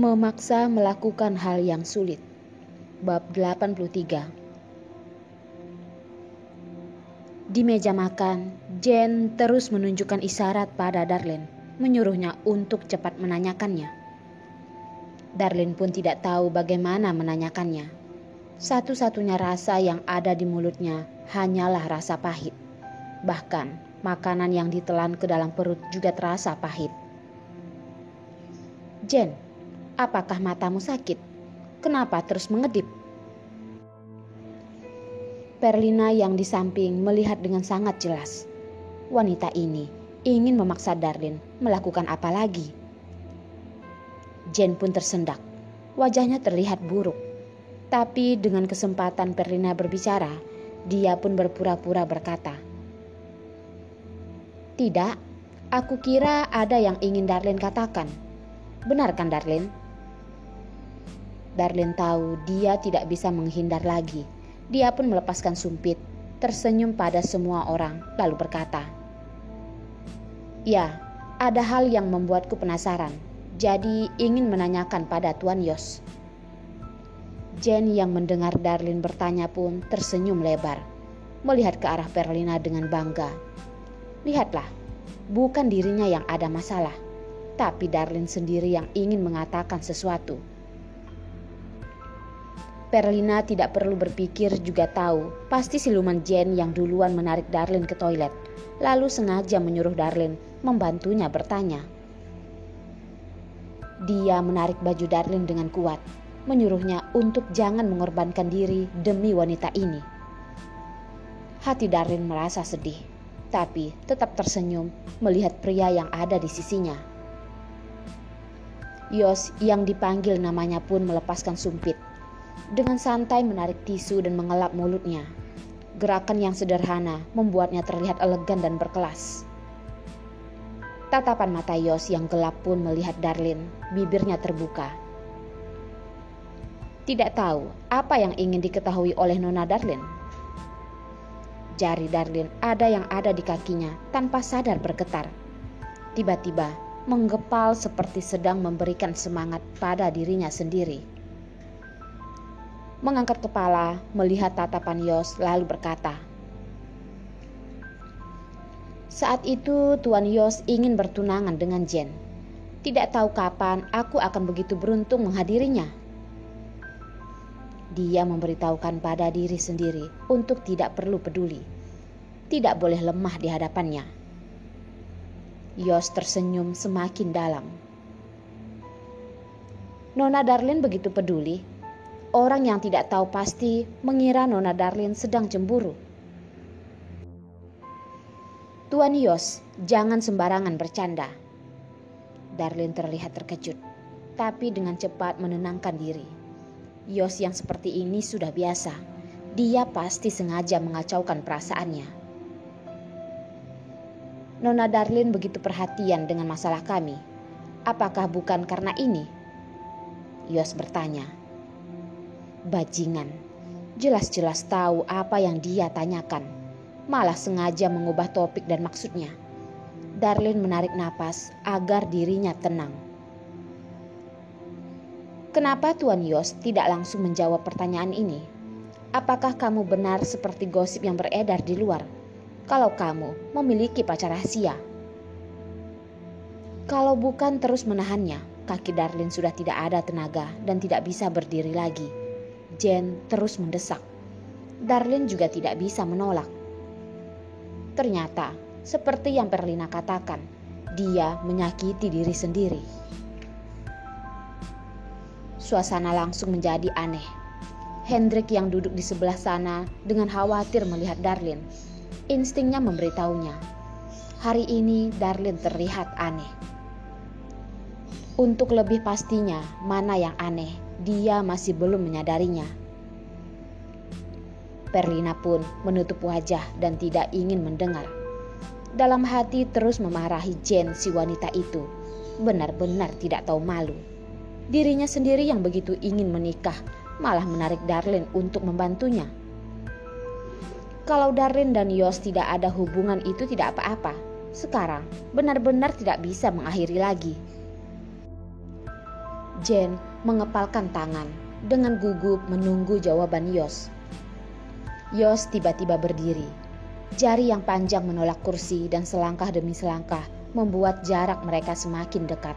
Memaksa melakukan hal yang sulit. Bab 83. Di meja makan, Jen terus menunjukkan isyarat pada Darlene, menyuruhnya untuk cepat menanyakannya. Darlene pun tidak tahu bagaimana menanyakannya. Satu-satunya rasa yang ada di mulutnya hanyalah rasa pahit. Bahkan makanan yang ditelan ke dalam perut juga terasa pahit. "Jen, apakah matamu sakit? Kenapa terus mengedip?" Perlina yang di samping melihat dengan sangat jelas. Wanita ini ingin memaksa Darlene melakukan apa lagi. Jen pun tersendak. Wajahnya terlihat buruk. Tapi dengan kesempatan Perlina berbicara, dia pun berpura-pura berkata, "Tidak, aku kira ada yang ingin Darlene katakan. Benar kan, Darlene?" Darlene tahu dia tidak bisa menghindar lagi. Dia pun melepaskan sumpit, tersenyum pada semua orang, lalu berkata, "Ya, ada hal yang membuatku penasaran, jadi ingin menanyakan pada Tuan Yos." Jen yang mendengar Darlene bertanya pun tersenyum lebar, melihat ke arah Perlina dengan bangga. Lihatlah, bukan dirinya yang ada masalah, tapi Darlene sendiri yang ingin mengatakan sesuatu. Perlina tidak perlu berpikir juga tahu, pasti siluman Jen yang duluan menarik Darlene ke toilet, lalu sengaja menyuruh Darlene membantunya bertanya. Dia menarik baju Darlene dengan kuat, menyuruhnya untuk jangan mengorbankan diri demi wanita ini. Hati Darlene merasa sedih, tapi tetap tersenyum melihat pria yang ada di sisinya. Yos yang dipanggil namanya pun melepaskan sumpit. Dengan santai menarik tisu dan mengelap mulutnya. Gerakan yang sederhana membuatnya terlihat elegan dan berkelas. Tatapan mata Yos yang gelap pun melihat Darlene, bibirnya terbuka. Tidak tahu apa yang ingin diketahui oleh Nona Darlene. Jari Darlene ada yang ada di kakinya tanpa sadar bergetar. Tiba-tiba menggepal seperti sedang memberikan semangat pada dirinya sendiri. Mengangkat kepala, melihat tatapan Yos lalu berkata, "Saat itu Tuan Yos ingin bertunangan dengan Jen. Tidak tahu kapan aku akan begitu beruntung menghadirinya." Dia memberitahukan pada diri sendiri untuk tidak perlu peduli. Tidak boleh lemah di hadapannya. Yos tersenyum semakin dalam. Nona Darlene begitu peduli. Orang yang tidak tahu pasti mengira Nona Darlene sedang cemburu. "Tuan Yos, jangan sembarangan bercanda." Darlene terlihat terkejut, tapi dengan cepat menenangkan diri. Yos yang seperti ini sudah biasa. Dia pasti sengaja mengacaukan perasaannya. "Nona Darlene begitu perhatian dengan masalah kami. Apakah bukan karena ini?" Yos bertanya. Bajingan, jelas-jelas tahu apa yang dia tanyakan, malah sengaja mengubah topik dan maksudnya. Darlene menarik napas agar dirinya tenang. "Kenapa Tuan Yos tidak langsung menjawab pertanyaan ini? Apakah kamu benar seperti gosip yang beredar di luar, kalau kamu memiliki pacar rahasia?" Kalau bukan terus menahannya, kaki Darlene sudah tidak ada tenaga dan tidak bisa berdiri lagi. Jen terus mendesak. Darlene juga tidak bisa menolak. Ternyata, seperti yang Perlina katakan, dia menyakiti diri sendiri. Suasana langsung menjadi aneh. Hendrik yang duduk di sebelah sana dengan khawatir melihat Darlene. Instingnya memberitahunya, hari ini Darlene terlihat aneh. Untuk lebih pastinya mana yang aneh, dia masih belum menyadarinya. Perlina pun menutup wajah dan tidak ingin mendengar. Dalam hati terus memarahi Jen si wanita itu. Benar-benar tidak tahu malu. Dirinya sendiri yang begitu ingin menikah malah menarik Darlene untuk membantunya. Kalau Darlene dan Yos tidak ada hubungan itu tidak apa-apa. Sekarang benar-benar tidak bisa mengakhiri lagi. Jane mengepalkan tangan dengan gugup menunggu jawaban Yos. Yos tiba-tiba berdiri. Jari yang panjang menolak kursi dan selangkah demi selangkah membuat jarak mereka semakin dekat.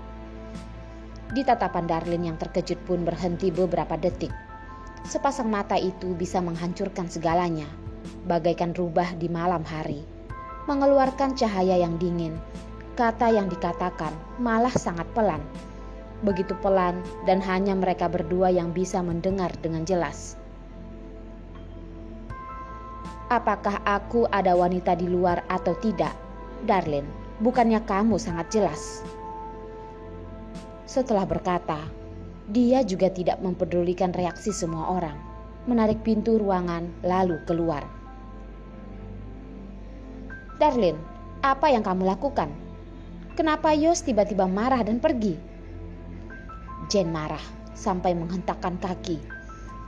Di tatapan Darlin yang terkejut pun berhenti beberapa detik. Sepasang mata itu bisa menghancurkan segalanya, bagaikan rubah di malam hari. Mengeluarkan cahaya yang dingin, kata yang dikatakan malah sangat pelan. Begitu pelan dan hanya mereka berdua yang bisa mendengar dengan jelas. Apakah aku ada wanita di luar atau tidak? Darlin, bukannya kamu sangat jelas. Setelah berkata, dia juga tidak mempedulikan reaksi semua orang, menarik pintu ruangan lalu keluar. Darlin, apa yang kamu lakukan? Kenapa Yos tiba-tiba marah dan pergi? Jane marah sampai menghentakkan kaki.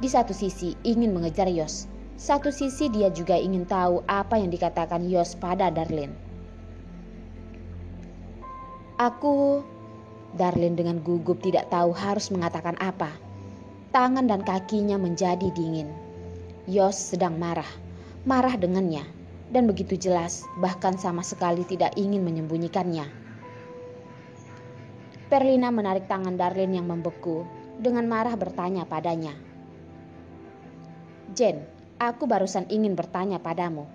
Di satu sisi ingin mengejar Yos, satu sisi dia juga ingin tahu apa yang dikatakan Yos pada Darlin. Darlin dengan gugup tidak tahu harus mengatakan apa. Tangan dan kakinya menjadi dingin. Yos sedang marah dengannya, dan begitu jelas bahkan sama sekali tidak ingin menyembunyikannya. Perlina menarik tangan Darlin yang membeku, dengan marah bertanya padanya. Jane, aku barusan ingin bertanya padamu.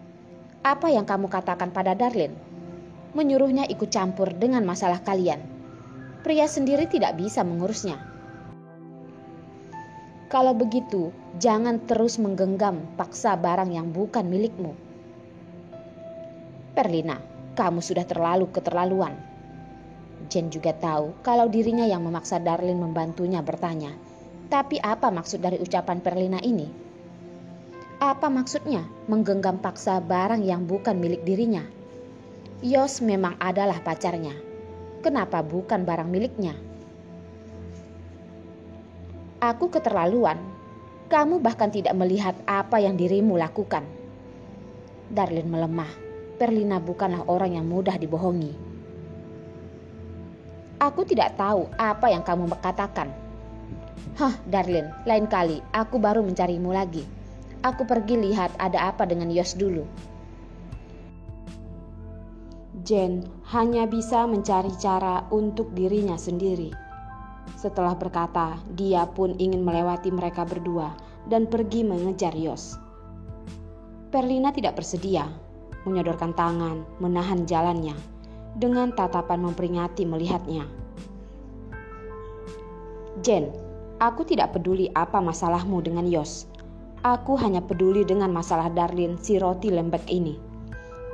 Apa yang kamu katakan pada Darlin? Menyuruhnya ikut campur dengan masalah kalian. Pria sendiri tidak bisa mengurusnya. Kalau begitu, jangan terus menggenggam paksa barang yang bukan milikmu. Perlina, kamu sudah terlalu keterlaluan. Jane juga tahu kalau dirinya yang memaksa Darlin membantunya bertanya. Tapi apa maksud dari ucapan Perlina ini? Apa maksudnya menggenggam paksa barang yang bukan milik dirinya? Yos memang adalah pacarnya. Kenapa bukan barang miliknya? Aku keterlaluan. Kamu bahkan tidak melihat apa yang dirimu lakukan. Darlin melemah. Perlina bukanlah orang yang mudah dibohongi. Aku tidak tahu apa yang kamu katakan. Darlin, lain kali aku baru mencarimu lagi. Aku pergi lihat ada apa dengan Yos dulu. Jane hanya bisa mencari cara untuk dirinya sendiri. Setelah berkata, dia pun ingin melewati mereka berdua dan pergi mengejar Yos. Perlina tidak bersedia, menyodorkan tangan, menahan jalannya, dengan tatapan memperingati melihatnya. Jane, aku tidak peduli apa masalahmu dengan Yos. Aku hanya peduli dengan masalah Darlin si roti lembek ini.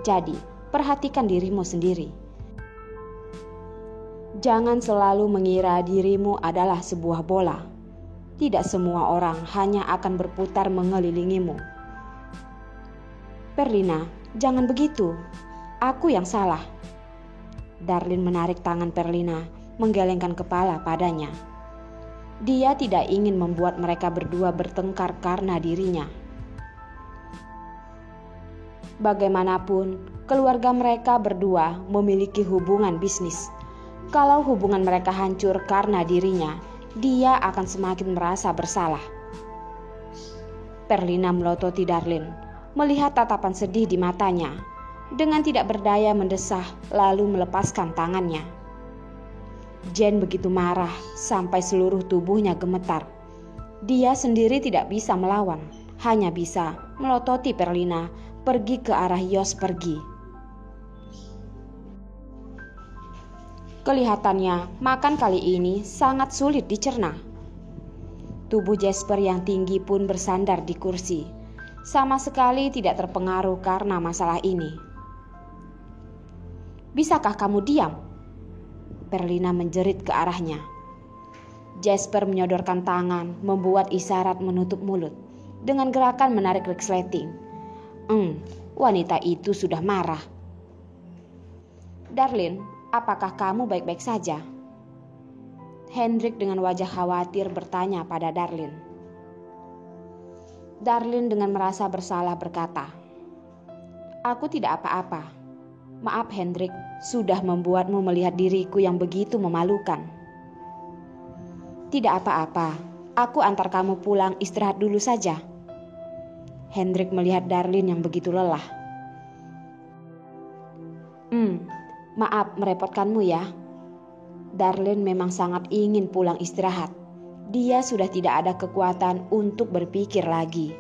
Jadi, perhatikan dirimu sendiri. Jangan selalu mengira dirimu adalah sebuah bola. Tidak semua orang hanya akan berputar mengelilingimu. Perlina, jangan begitu. Aku yang salah. Darlin menarik tangan Perlina, menggelengkan kepala padanya. Dia tidak ingin membuat mereka berdua bertengkar karena dirinya. Bagaimanapun, keluarga mereka berdua memiliki hubungan bisnis. Kalau hubungan mereka hancur karena dirinya, dia akan semakin merasa bersalah. Perlina melototi Darlin, melihat tatapan sedih di matanya. Dengan tidak berdaya mendesah, lalu melepaskan tangannya. Jane begitu marah sampai seluruh tubuhnya gemetar. Dia sendiri tidak bisa melawan, hanya bisa melototi Perlina pergi ke arah Yos pergi. Kelihatannya makan kali ini sangat sulit dicerna. Tubuh Jasper yang tinggi pun bersandar di kursi, sama sekali tidak terpengaruh karena masalah ini. Bisakah kamu diam? Perlina menjerit ke arahnya. Jasper menyodorkan tangan, membuat isyarat menutup mulut, dengan gerakan menarik resleting. Wanita itu sudah marah. Darlin, apakah kamu baik-baik saja? Hendrik dengan wajah khawatir bertanya pada Darlin. Darlin dengan merasa bersalah berkata, Aku tidak apa-apa. Maaf Hendrik, sudah membuatmu melihat diriku yang begitu memalukan. Tidak apa-apa, aku antar kamu pulang istirahat dulu saja. Hendrik melihat Darlin yang begitu lelah. Maaf merepotkanmu ya. Darlin memang sangat ingin pulang istirahat. Dia sudah tidak ada kekuatan untuk berpikir lagi.